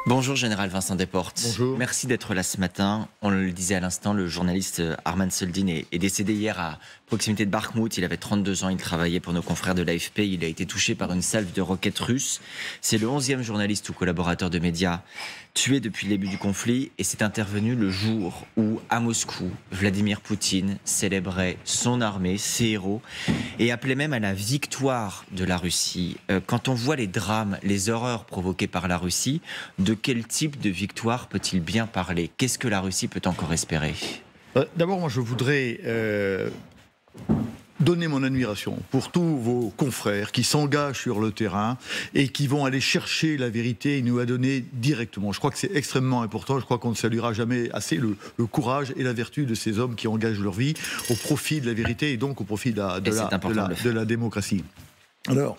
Bonjour Général Vincent Desportes. Bonjour. Merci d'être là ce matin. On le disait à l'instant, le journaliste Arman Soldin est décédé hier à proximité de Bakhmout. Il avait 32 ans, il travaillait pour nos confrères de l'AFP. Il a été touché par une salve de roquettes russes. C'est le 11e journaliste ou collaborateur de médias tué depuis le début du conflit. Et c'est intervenu le jour où, à Moscou, Vladimir Poutine célébrait son armée, ses héros, et appelait même à la victoire de la Russie. Quand on voit les drames, les horreurs provoquées par la Russie, de quel type de victoire peut-il bien parler? Qu'est-ce que la Russie peut encore espérer? D'abord, moi, je voudrais donner mon admiration pour tous vos confrères qui s'engagent sur le terrain et qui vont aller chercher la vérité et nous la donner directement. Je crois que c'est extrêmement important. Je crois qu'on ne saluera jamais assez le courage et la vertu de ces hommes qui engagent leur vie au profit de la vérité et donc au profit de la démocratie. Alors,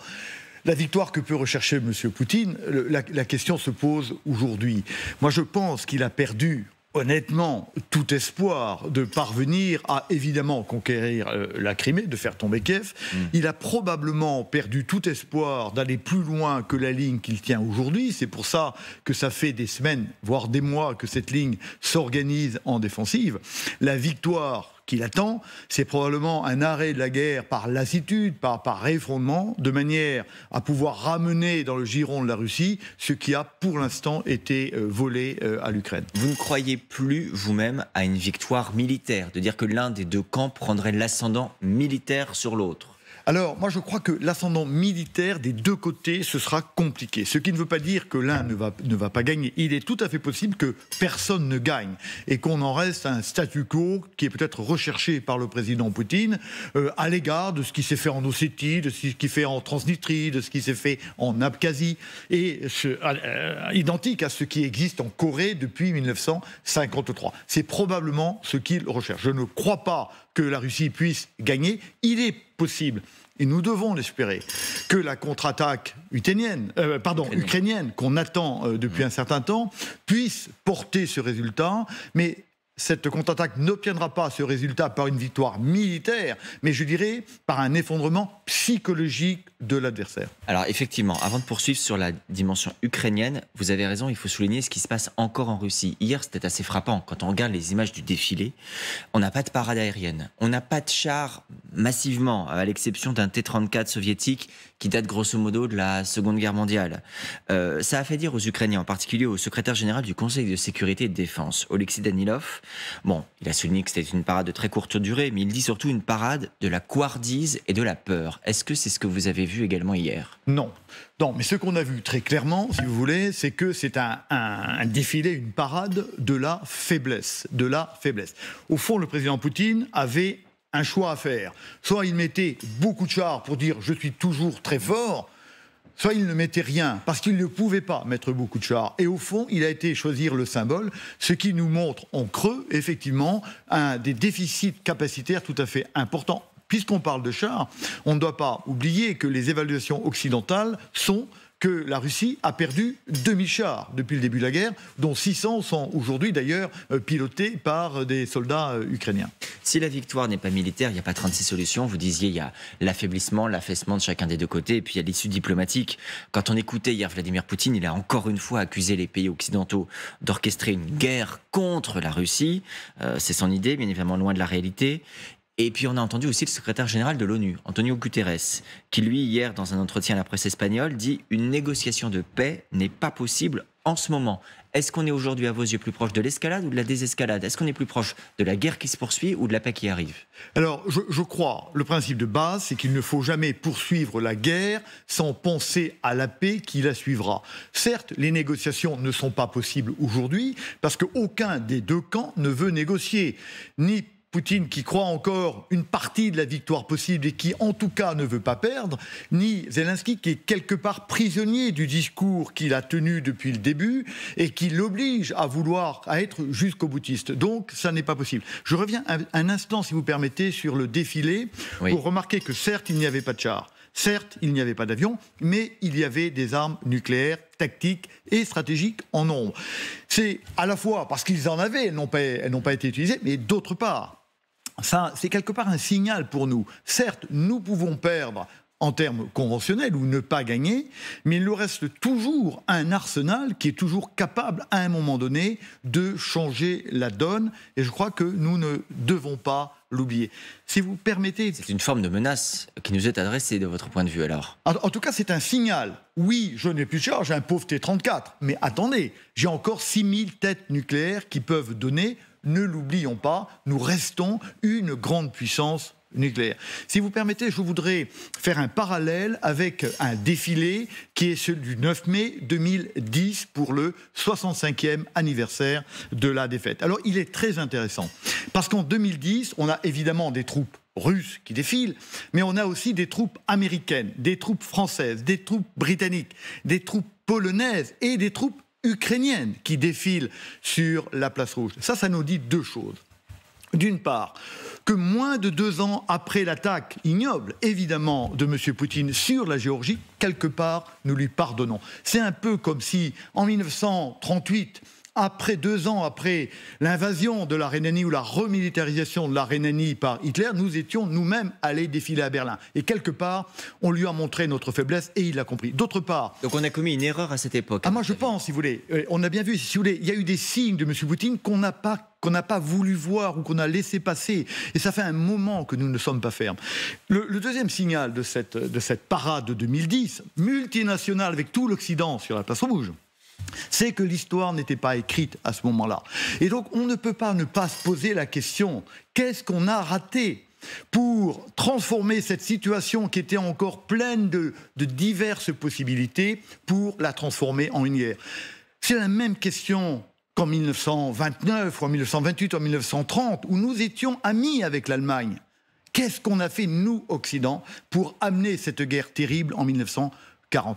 la victoire que peut rechercher M. Poutine, la question se pose aujourd'hui. Moi, je pense qu'il a perdu, honnêtement, tout espoir de parvenir à, évidemment, conquérir la Crimée, de faire tomber Kiev. Il a probablement perdu tout espoir d'aller plus loin que la ligne qu'il tient aujourd'hui. C'est pour ça que ça fait des semaines, voire des mois, que cette ligne s'organise en défensive. La victoire qu'il attend, c'est probablement un arrêt de la guerre par lassitude, par effondrement, de manière à pouvoir ramener dans le giron de la Russie ce qui a pour l'instant été volé à l'Ukraine. Vous ne croyez plus vous-même à une victoire militaire, de dire que l'un des deux camps prendrait l'ascendant militaire sur l'autre? Alors, moi, je crois que l'ascendant militaire des deux côtés, ce sera compliqué. Ce qui ne veut pas dire que l'un ne va pas gagner. Il est tout à fait possible que personne ne gagne et qu'on en reste à un statu quo qui est peut-être recherché par le président Poutine à l'égard de ce qui s'est fait en Ossétie, de ce qui s'est fait en Transnistrie, de ce qui s'est fait en Abkhazie, et identique à ce qui existe en Corée depuis 1953. C'est probablement ce qu'il recherche. Je ne crois pas que la Russie puisse gagner. Il est possible, et nous devons l'espérer, que la contre-attaque ukrainienne qu'on attend depuis un certain temps puisse porter ce résultat, mais cette contre-attaque n'obtiendra pas ce résultat par une victoire militaire, mais je dirais par un effondrement psychologique de l'adversaire. Alors effectivement, avant de poursuivre sur la dimension ukrainienne, vous avez raison, il faut souligner ce qui se passe encore en Russie. Hier, c'était assez frappant. Quand on regarde les images du défilé, on n'a pas de parade aérienne, on n'a pas de chars massivement, à l'exception d'un T-34 soviétique qui date grosso modo de la Seconde Guerre mondiale. Ça a fait dire aux Ukrainiens, en particulier au secrétaire général du Conseil de sécurité et de défense, Oleksiy Danilov. Bon, il a souligné que c'était une parade de très courte durée, mais il dit surtout une parade de la couardise et de la peur. Est-ce que c'est ce que vous avez vu également hier? Non, mais ce qu'on a vu très clairement, si vous voulez, c'est que c'est un défilé, une parade de la faiblesse. Au fond, le président Poutine avait un choix à faire. Soit il mettait beaucoup de chars pour dire « je suis toujours très fort », soit il ne mettait rien, parce qu'il ne pouvait pas mettre beaucoup de chars. Et au fond, il a été choisir le symbole, ce qui nous montre en creux, effectivement, un des déficits capacitaires tout à fait importants. Puisqu'on parle de chars, on ne doit pas oublier que les évaluations occidentales sont que la Russie a perdu 2000 chars depuis le début de la guerre, dont 600 sont aujourd'hui d'ailleurs pilotés par des soldats ukrainiens. Si la victoire n'est pas militaire, il n'y a pas 36 solutions. Vous disiez, il y a l'affaiblissement, l'affaissement de chacun des deux côtés, et puis il y a l'issue diplomatique. Quand on écoutait hier Vladimir Poutine, il a encore une fois accusé les pays occidentaux d'orchestrer une guerre contre la Russie. C'est son idée, bien évidemment loin de la réalité. Et puis on a entendu aussi le secrétaire général de l'ONU, Antonio Guterres, qui lui, hier, dans un entretien à la presse espagnole, dit « Une négociation de paix n'est pas possible en ce moment ». Est-ce qu'on est aujourd'hui, à vos yeux, plus proche de l'escalade ou de la désescalade? Est-ce qu'on est plus proche de la guerre qui se poursuit ou de la paix qui arrive? Alors, je crois, le principe de base, c'est qu'il ne faut jamais poursuivre la guerre sans penser à la paix qui la suivra. Certes, les négociations ne sont pas possibles aujourd'hui, parce qu'aucun des deux camps ne veut négocier, ni Poutine qui croit encore une partie de la victoire possible et qui en tout cas ne veut pas perdre, ni Zelensky qui est quelque part prisonnier du discours qu'il a tenu depuis le début et qui l'oblige à être jusqu'au boutiste. Donc ça n'est pas possible. Je reviens un instant, si vous permettez, sur le défilé pour remarquer que certes il n'y avait pas de chars. Certes, il n'y avait pas d'avion, mais il y avait des armes nucléaires, tactiques et stratégiques en nombre. C'est à la fois parce qu'ils en avaient, elles n'ont pas été utilisées, mais d'autre part, ça, c'est quelque part un signal pour nous. Certes, nous pouvons perdre en termes conventionnels ou ne pas gagner, mais il nous reste toujours un arsenal qui est toujours capable, à un moment donné, de changer la donne. Et je crois que nous ne devons pas l'oublier. Si vous permettez... C'est une forme de menace qui nous est adressée de votre point de vue alors. En tout cas, c'est un signal. Oui, je n'ai plus de charge, j'ai un pauvre T-34. Mais attendez, j'ai encore 6000 têtes nucléaires qui peuvent donner, ne l'oublions pas, nous restons une grande puissance nucléaire. Si vous permettez, je voudrais faire un parallèle avec un défilé qui est celui du 9 mai 2010 pour le 65e anniversaire de la défaite. Alors, il est très intéressant parce qu'en 2010, on a évidemment des troupes russes qui défilent, mais on a aussi des troupes américaines, des troupes françaises, des troupes britanniques, des troupes polonaises et des troupes ukrainiennes qui défilent sur la place rouge. Ça nous dit deux choses. D'une part, que moins de 2 ans après l'attaque ignoble, évidemment, de M. Poutine sur la Géorgie, quelque part, nous lui pardonnons. C'est un peu comme si, en 1938, après 2 ans après l'invasion de la Rhénanie ou la remilitarisation de la Rhénanie par Hitler, nous étions nous-mêmes allés défiler à Berlin. Et quelque part, on lui a montré notre faiblesse et il l'a compris. D'autre part... Donc on a commis une erreur à cette époque. Moi je pense, si vous voulez. On a bien vu, si vous voulez, il y a eu des signes de M. Poutine qu'on n'a pas voulu voir ou qu'on a laissé passer. Et ça fait un moment que nous ne sommes pas fermes. Le deuxième signal de cette parade de 2010, multinationale avec tout l'Occident sur la place rouge, c'est que l'histoire n'était pas écrite à ce moment-là. Et donc, on ne peut pas ne pas se poser la question, qu'est-ce qu'on a raté pour transformer cette situation qui était encore pleine de diverses possibilités, pour la transformer en une guerre? C'est la même question qu'en 1929, ou en 1928, ou en 1930, où nous étions amis avec l'Allemagne. Qu'est-ce qu'on a fait, nous, Occident, pour amener cette guerre terrible en 1940?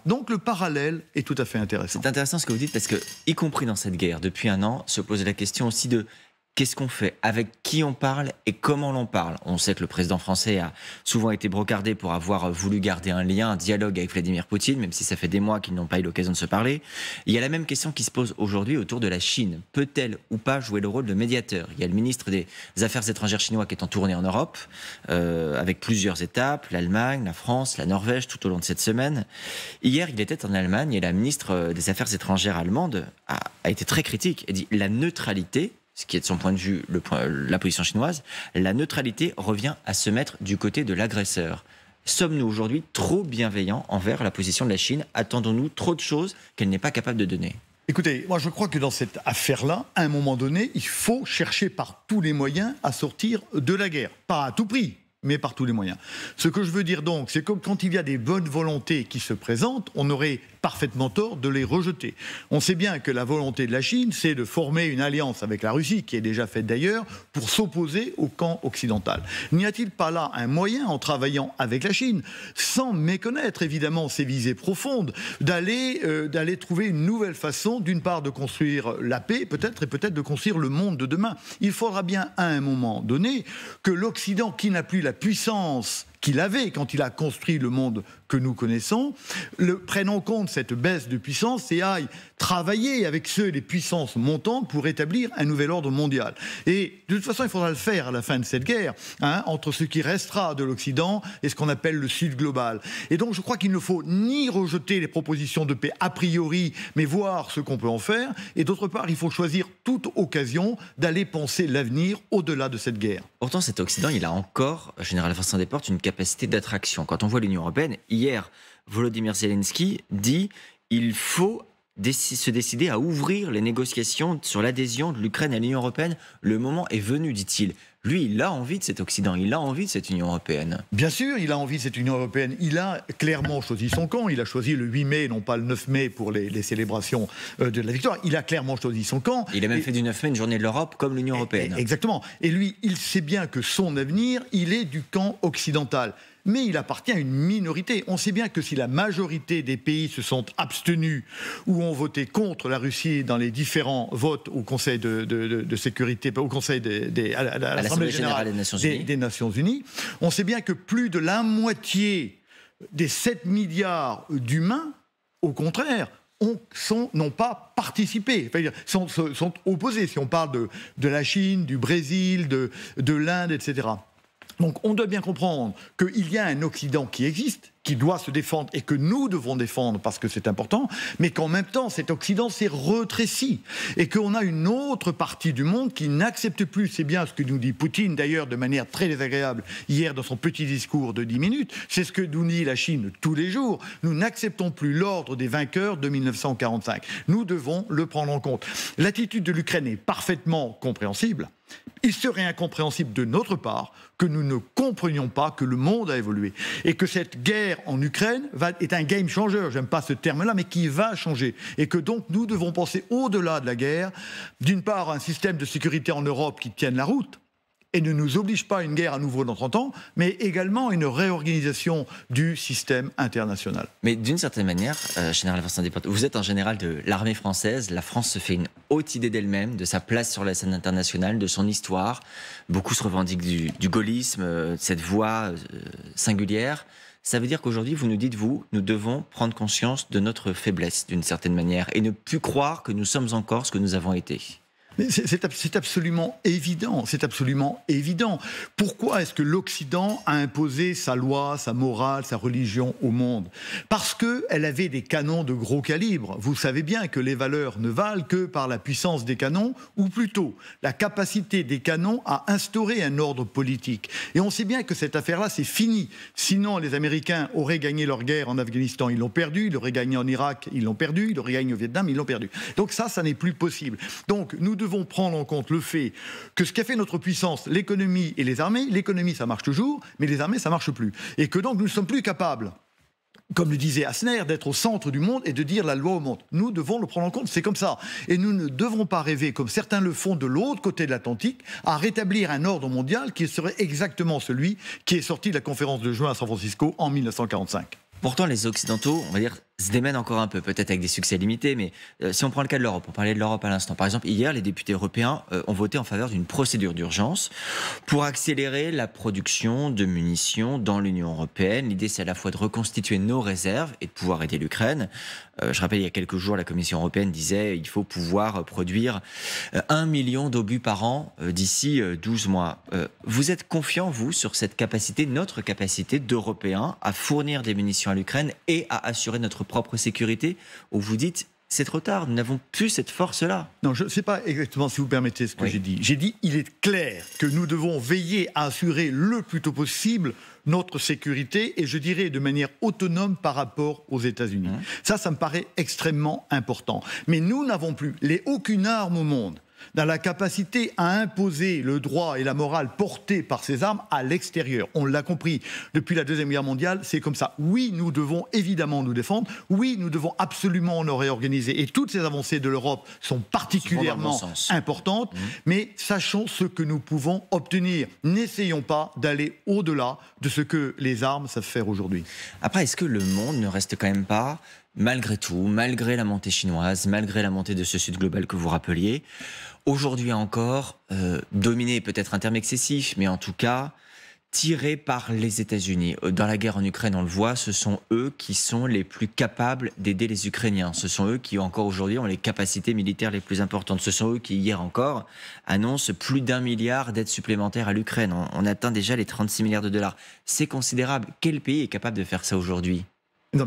Donc le parallèle est tout à fait intéressant. C'est intéressant ce que vous dites parce que, y compris dans cette guerre, depuis un an, se pose la question aussi de qu'est-ce qu'on fait, avec qui on parle et comment l'on parle. On sait que le président français a souvent été brocardé pour avoir voulu garder un lien, un dialogue avec Vladimir Poutine, même si ça fait des mois qu'ils n'ont pas eu l'occasion de se parler. Il y a la même question qui se pose aujourd'hui autour de la Chine. Peut-elle ou pas jouer le rôle de médiateur? Il y a le ministre des Affaires étrangères chinois qui est en tournée en Europe, avec plusieurs étapes, l'Allemagne, la France, la Norvège, tout au long de cette semaine. Hier, il était en Allemagne et la ministre des Affaires étrangères allemande a été très critique et dit la neutralité, ce qui est de son point de vue la position chinoise, la neutralité revient à se mettre du côté de l'agresseur. Sommes-nous aujourd'hui trop bienveillants envers la position de la Chine? Attendons-nous trop de choses qu'elle n'est pas capable de donner? Écoutez, moi je crois que dans cette affaire-là, à un moment donné, il faut chercher par tous les moyens à sortir de la guerre. Pas à tout prix, mais par tous les moyens. Ce que je veux dire donc, c'est que quand il y a des bonnes volontés qui se présentent, on aurait parfaitement tort de les rejeter. On sait bien que la volonté de la Chine, c'est de former une alliance avec la Russie, qui est déjà faite d'ailleurs, pour s'opposer au camp occidental. N'y a-t-il pas là un moyen, en travaillant avec la Chine, sans méconnaître évidemment ses visées profondes, d'aller trouver une nouvelle façon, d'une part de construire la paix, peut-être, et peut-être de construire le monde de demain. Il faudra bien, à un moment donné, que l'Occident, qui n'a plus la puissance qu'il avait quand il a construit le monde que nous connaissons, prenne en compte cette baisse de puissance et aille travailler avec les puissances montantes pour établir un nouvel ordre mondial. Et de toute façon, il faudra le faire à la fin de cette guerre, entre ce qui restera de l'Occident et ce qu'on appelle le Sud global. Et donc, je crois qu'il ne faut ni rejeter les propositions de paix a priori, mais voir ce qu'on peut en faire. Et d'autre part, il faut choisir toute occasion d'aller penser l'avenir au-delà de cette guerre. Pourtant, cet Occident, il a encore, général Vincent Desportes, une capacité d'attraction. Quand on voit l'Union européenne, hier, Volodymyr Zelensky dit il faut se décider à ouvrir les négociations sur l'adhésion de l'Ukraine à l'Union européenne. Le moment est venu, dit-il. Lui, il a envie de cet Occident, il a envie de cette Union européenne. Bien sûr, il a envie de cette Union européenne. Il a clairement choisi son camp. Il a choisi le 8 mai, non pas le 9 mai pour les célébrations de la victoire. Il a clairement choisi son camp. Il a même fait du 9 mai une journée de l'Europe comme l'Union européenne. Exactement. Et lui, il sait bien que son avenir, il est du camp occidental. Mais il appartient à une minorité. On sait bien que si la majorité des pays se sont abstenus ou ont voté contre la Russie dans les différents votes au Conseil de sécurité, au Conseil à l'Assemblée générale des Nations Unies, on sait bien que plus de la moitié des 7 milliards d'humains, au contraire, n'ont pas participé, sont opposés, si on parle de la Chine, du Brésil, de l'Inde, etc. Donc on doit bien comprendre qu'il y a un Occident qui existe, qui doit se défendre et que nous devons défendre parce que c'est important, mais qu'en même temps, cet Occident s'est retréci et qu'on a une autre partie du monde qui n'accepte plus, c'est bien ce que nous dit Poutine d'ailleurs de manière très désagréable hier dans son petit discours de 10 minutes, c'est ce que nous dit la Chine tous les jours, nous n'acceptons plus l'ordre des vainqueurs de 1945. Nous devons le prendre en compte. L'attitude de l'Ukraine est parfaitement compréhensible. Il serait incompréhensible de notre part que nous ne comprenions pas que le monde a évolué et que cette guerre en Ukraine est un game changer, j'aime pas ce terme-là, mais qui va changer. Et que donc nous devons penser au-delà de la guerre, d'une part un système de sécurité en Europe qui tienne la route, et ne nous oblige pas à une guerre à nouveau dans 30 ans, mais également une réorganisation du système international. Mais d'une certaine manière, général Vincent Desportes, vous êtes un général de l'armée française, la France se fait une haute idée d'elle-même, de sa place sur la scène internationale, de son histoire. Beaucoup se revendiquent du gaullisme, de cette voix singulière. Ça veut dire qu'aujourd'hui, vous nous dites, nous devons prendre conscience de notre faiblesse, d'une certaine manière, et ne plus croire que nous sommes encore ce que nous avons été. Mais c'est absolument évident, c'est absolument évident. Pourquoi est-ce que l'Occident a imposé sa loi, sa morale, sa religion au monde? Parce qu'elle avait des canons de gros calibre. Vous savez bien que les valeurs ne valent que par la puissance des canons, ou plutôt la capacité des canons à instaurer un ordre politique. Et on sait bien que cette affaire-là, c'est fini. Sinon, les Américains auraient gagné leur guerre en Afghanistan, ils l'ont perdu, ils l'auraient gagné en Irak, ils l'ont perdu, ils l'auraient gagné au Vietnam, ils l'ont perdu. Donc ça n'est plus possible. Donc nous devons prendre en compte le fait que ce qu'a fait notre puissance, l'économie et les armées, l'économie ça marche toujours, mais les armées ça marche plus. Et que donc nous ne sommes plus capables, comme le disait Hassner, d'être au centre du monde et de dire la loi au monde. Nous devons le prendre en compte, c'est comme ça. Et nous ne devrons pas rêver, comme certains le font de l'autre côté de l'Atlantique, à rétablir un ordre mondial qui serait exactement celui qui est sorti de la conférence de juin à San Francisco en 1945. Pourtant, les Occidentaux, on va dire, se démènent encore un peu, peut-être avec des succès limités, mais si on prend le cas de l'Europe, on parlait de l'Europe à l'instant. Par exemple, hier, les députés européens ont voté en faveur d'une procédure d'urgence pour accélérer la production de munitions dans l'Union européenne. L'idée, c'est à la fois de reconstituer nos réserves et de pouvoir aider l'Ukraine. Je rappelle, il y a quelques jours, la Commission européenne disait qu'il faut pouvoir produire 1 million d'obus par an d'ici 12 mois. Vous êtes confiant, vous, sur cette capacité, notre capacité d'Européens à fournir des munitions à l'Ukraine et à assurer notre propre sécurité, où vous dites c'est trop tard, nous n'avons plus cette force-là? Non, je ne sais pas exactement, si vous permettez, ce que j'ai dit. J'ai dit, il est clair que nous devons veiller à assurer le plus tôt possible notre sécurité, et je dirais de manière autonome par rapport aux États-Unis. Ça me paraît extrêmement important. Mais nous n'avons plus aucune arme au monde dans la capacité à imposer le droit et la morale portés par ces armes à l'extérieur. On l'a compris, depuis la Deuxième Guerre mondiale, c'est comme ça. Oui, nous devons évidemment nous défendre. Oui, nous devons absolument nous réorganiser. Et toutes ces avancées de l'Europe sont particulièrement importantes. Mais sachons ce que nous pouvons obtenir. N'essayons pas d'aller au-delà de ce que les armes savent faire aujourd'hui. Après, est-ce que le monde ne reste quand même pas, malgré tout, malgré la montée chinoise, malgré la montée de ce Sud global que vous rappeliez, aujourd'hui encore, dominé, peut-être un terme excessif, mais en tout cas, tiré par les États-Unis. Dans la guerre en Ukraine, on le voit, ce sont eux qui sont les plus capables d'aider les Ukrainiens. Ce sont eux qui, encore aujourd'hui, ont les capacités militaires les plus importantes. Ce sont eux qui, hier encore, annoncent plus d'1 milliard d'aides supplémentaires à l'Ukraine. On atteint déjà les 36 milliards de dollars. C'est considérable. Quel pays est capable de faire ça aujourd'hui,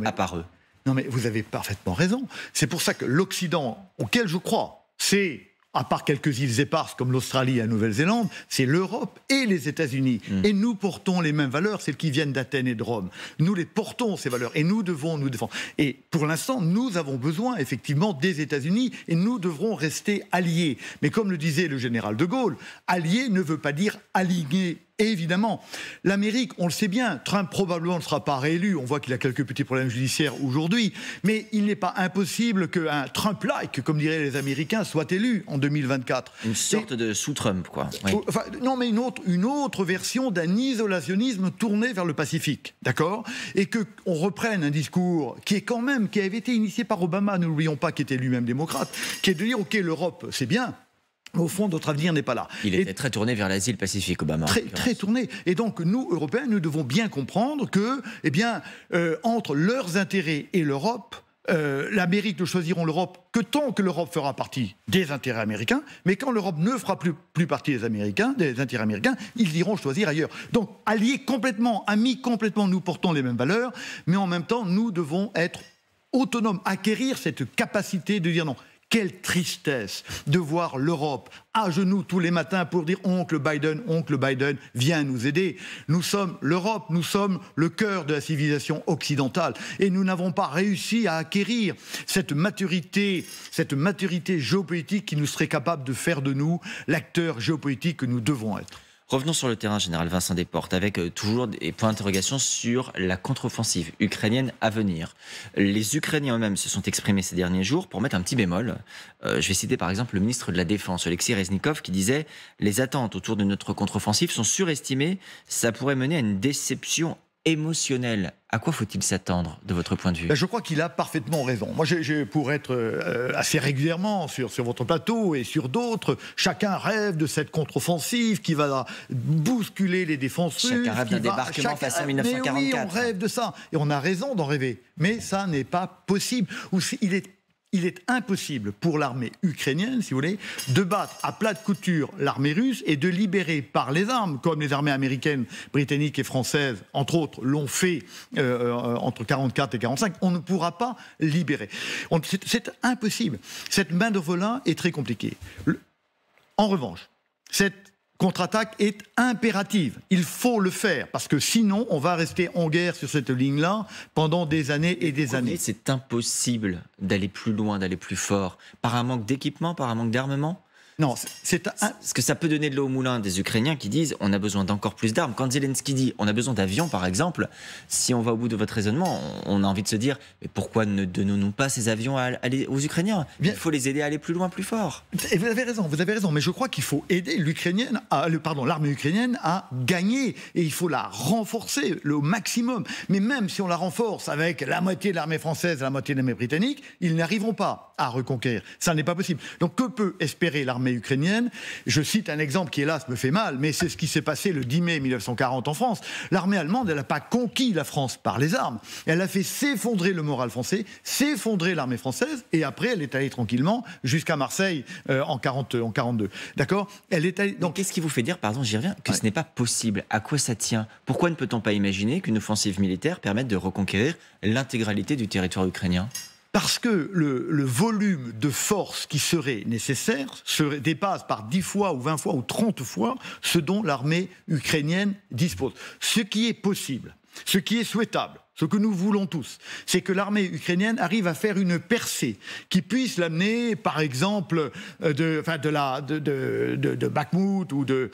à part eux? Non, mais vous avez parfaitement raison. C'est pour ça que l'Occident, auquel je crois, c'est, à part quelques îles éparses comme l'Australie et la Nouvelle-Zélande, c'est l'Europe et les États-Unis. Et nous portons les mêmes valeurs, celles qui viennent d'Athènes et de Rome. Nous les portons, ces valeurs, et nous devons nous défendre. Et pour l'instant, nous avons besoin, effectivement, des États-Unis, et nous devrons rester alliés. Mais comme le disait le général de Gaulle, allié ne veut pas dire aligné. Évidemment, l'Amérique, on le sait bien, Trump probablement ne sera pas réélu, on voit qu'il a quelques petits problèmes judiciaires aujourd'hui, mais il n'est pas impossible qu'un Trump-like, comme diraient les Américains, soit élu en 2024. Une sorte de sous-Trump, quoi. Oui. Enfin, non, mais une autre version d'un isolationnisme tourné vers le Pacifique, d'accord? Et qu'on reprenne un discours qui avait été initié par Obama, ne l'oublions pas, qui était lui-même démocrate, qui est de dire, ok, l'Europe, c'est bien, au fond, notre avenir n'est pas là. Il était très tourné vers l'Asie et le Pacifique, Obama. Très tourné. Et donc, nous, Européens, nous devons bien comprendre que, entre leurs intérêts et l'Europe, l'Amérique ne choisiront l'Europe que tant que l'Europe fera partie des intérêts américains, mais quand l'Europe ne fera plus partie des intérêts américains, ils iront choisir ailleurs. Donc, alliés complètement, amis complètement, nous portons les mêmes valeurs, mais en même temps, nous devons être autonomes, acquérir cette capacité de dire non. Quelle tristesse de voir l'Europe à genoux tous les matins pour dire oncle Biden, viens nous aider. Nous sommes l'Europe, nous sommes le cœur de la civilisation occidentale et nous n'avons pas réussi à acquérir cette maturité géopolitique qui nous serait capable de faire de nous l'acteur géopolitique que nous devons être. Revenons sur le terrain, général Vincent Desportes, avec toujours des points d'interrogation sur la contre-offensive ukrainienne à venir. Les Ukrainiens eux-mêmes se sont exprimés ces derniers jours pour mettre un petit bémol. Je vais citer par exemple le ministre de la Défense, Oleksiy Reznikov, qui disait « Les attentes autour de notre contre-offensive sont surestimées, ça pourrait mener à une déception émotionnel. À quoi faut-il s'attendre de votre point de vue? Je crois qu'il a parfaitement raison. Moi, pour être assez régulièrement sur votre plateau et sur d'autres, chacun rêve de cette contre-offensive qui va bousculer les défenses russes. Chacun rêve d'un débarquement façon 1944. Mais oui, on rêve de ça. Et on a raison d'en rêver. Mais ça n'est pas possible. Il est impossible pour l'armée ukrainienne, si vous voulez, de battre à plat de couture l'armée russe et de libérer par les armes, comme les armées américaines, britanniques et françaises, entre autres, l'ont fait entre 1944 et 1945. On ne pourra pas libérer. C'est impossible. Cette main-d'œuvre-là est très compliquée. En revanche, cette contre-attaque est impérative. Il faut le faire, parce que sinon, on va rester en guerre sur cette ligne-là pendant des années et des années. C'est impossible d'aller plus loin, d'aller plus fort, par un manque d'équipement, par un manque d'armement? Non, Parce que ça peut donner de l'eau au moulin des Ukrainiens qui disent on a besoin d'encore plus d'armes. Quand Zelensky dit on a besoin d'avions, par exemple, si on va au bout de votre raisonnement, on a envie de se dire mais pourquoi ne donnons-nous pas ces avions aux Ukrainiens? Il faut les aider à aller plus loin, plus fort. Et vous avez raison, mais je crois qu'il faut aider l'armée ukrainienne à gagner et il faut la renforcer au maximum. Mais même si on la renforce avec la moitié de l'armée française et la moitié de l'armée britannique, ils n'arriveront pas à reconquérir. Ça n'est pas possible. Donc que peut espérer l'armée ukrainienne? Je cite un exemple qui, hélas, me fait mal, mais c'est ce qui s'est passé le 10 mai 1940 en France. L'armée allemande, elle n'a pas conquis la France par les armes. Elle a fait s'effondrer le moral français, s'effondrer l'armée française, et après, elle est allée tranquillement jusqu'à Marseille en 1942. D'accord? Elle est allée... Donc, qu'est-ce qui vous fait dire, pardon, j'y reviens, que ce n'est pas possible? À quoi ça tient? Pourquoi ne peut-on pas imaginer qu'une offensive militaire permette de reconquérir l'intégralité du territoire ukrainien? Parce que le volume de force qui serait nécessaire dépasse par 10 fois ou 20 fois ou 30 fois ce dont l'armée ukrainienne dispose. Ce qui est possible, ce qui est souhaitable, ce que nous voulons tous, c'est que l'armée ukrainienne arrive à faire une percée qui puisse l'amener, par exemple, de Bakhmout ou de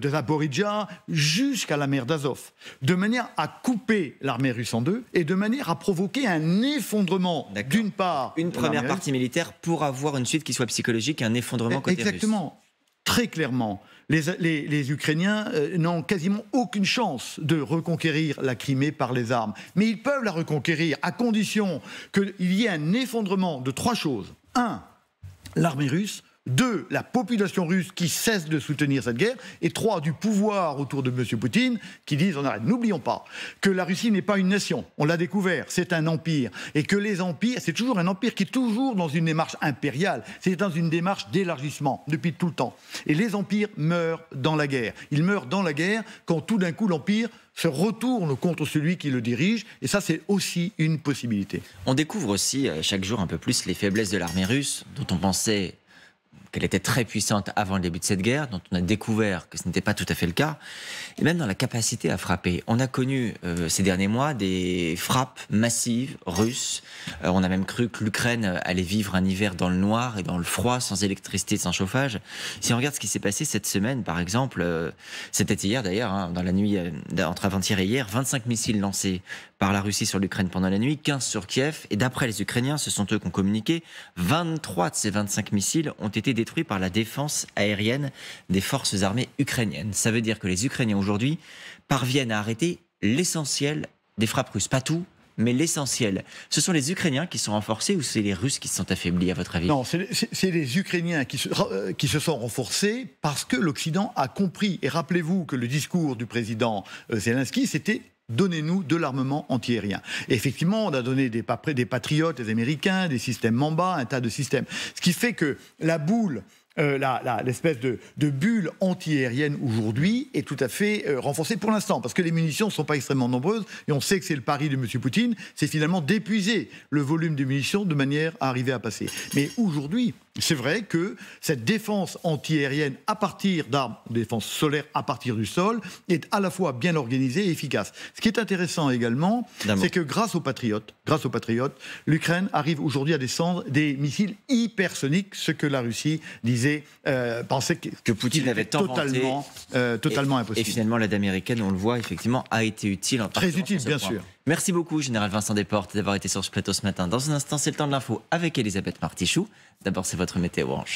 Zaporizhzhia jusqu'à la mer d'Azov, de manière à couper l'armée russe en deux et de manière à provoquer un effondrement, d'une part... Une première partie militaire pour avoir une suite qui soit psychologique, un effondrement côté russe. Exactement. Très clairement, les Ukrainiens n'ont quasiment aucune chance de reconquérir la Crimée par les armes. Mais ils peuvent la reconquérir à condition qu'il y ait un effondrement de 3 choses. 1, l'armée russe. 2, la population russe qui cesse de soutenir cette guerre. Et 3, du pouvoir autour de M. Poutine qui disent on arrête. N'oublions pas que la Russie n'est pas une nation. On l'a découvert, c'est un empire. Et que les empires, c'est toujours un empire qui est toujours dans une démarche impériale. C'est dans une démarche d'élargissement depuis tout le temps. Et les empires meurent dans la guerre. Ils meurent dans la guerre quand tout d'un coup l'empire se retourne contre celui qui le dirige. Et ça, c'est aussi une possibilité. On découvre aussi chaque jour un peu plus les faiblesses de l'armée russe, dont on pensait qu'elle était très puissante avant le début de cette guerre, dont on a découvert que ce n'était pas tout à fait le cas, et même dans la capacité à frapper. On a connu ces derniers mois des frappes massives russes. On a même cru que l'Ukraine allait vivre un hiver dans le noir et dans le froid, sans électricité, sans chauffage. Si on regarde ce qui s'est passé cette semaine, par exemple, c'était hier d'ailleurs, hein, dans la nuit entre avant-hier et hier, 25 missiles lancés par la Russie sur l'Ukraine pendant la nuit, 15 sur Kiev, et d'après les Ukrainiens, ce sont eux qui ont communiqué, 23 de ces 25 missiles ont été détruits par la défense aérienne des forces armées ukrainiennes. Ça veut dire que les Ukrainiens aujourd'hui parviennent à arrêter l'essentiel des frappes russes. Pas tout, mais l'essentiel. Ce sont les Ukrainiens qui sont renforcés ou c'est les Russes qui se sont affaiblis, à votre avis? Non, c'est les Ukrainiens qui se sont renforcés parce que l'Occident a compris. Et rappelez-vous que le discours du président Zelensky, c'était donnez-nous de l'armement antiaérien. Et effectivement, on a donné des patriotes, des Américains, des systèmes Mamba, un tas de systèmes. Ce qui fait que la boule, l'espèce de bulle anti-aérienne aujourd'hui est tout à fait renforcée pour l'instant, parce que les munitions ne sont pas extrêmement nombreuses, et on sait que c'est le pari de M. Poutine, c'est finalement d'épuiser le volume de munitions de manière à arriver à passer. Mais aujourd'hui, c'est vrai que cette défense anti-aérienne à partir d'armes, défense solaire à partir du sol, est à la fois bien organisée et efficace. Ce qui est intéressant également, c'est que grâce aux patriotes, l'Ukraine arrive aujourd'hui à descendre des missiles hypersoniques, ce que la Russie pensait que Poutine avait totalement impossible. Et finalement, l'aide américaine, on le voit, effectivement, a été utile. Très utile, bien sûr. Merci beaucoup, Général Vincent Desportes, d'avoir été sur ce plateau ce matin. Dans un instant, c'est le temps de l'info avec Elisabeth Martichoux. D'abord, c'est votre météo Orange.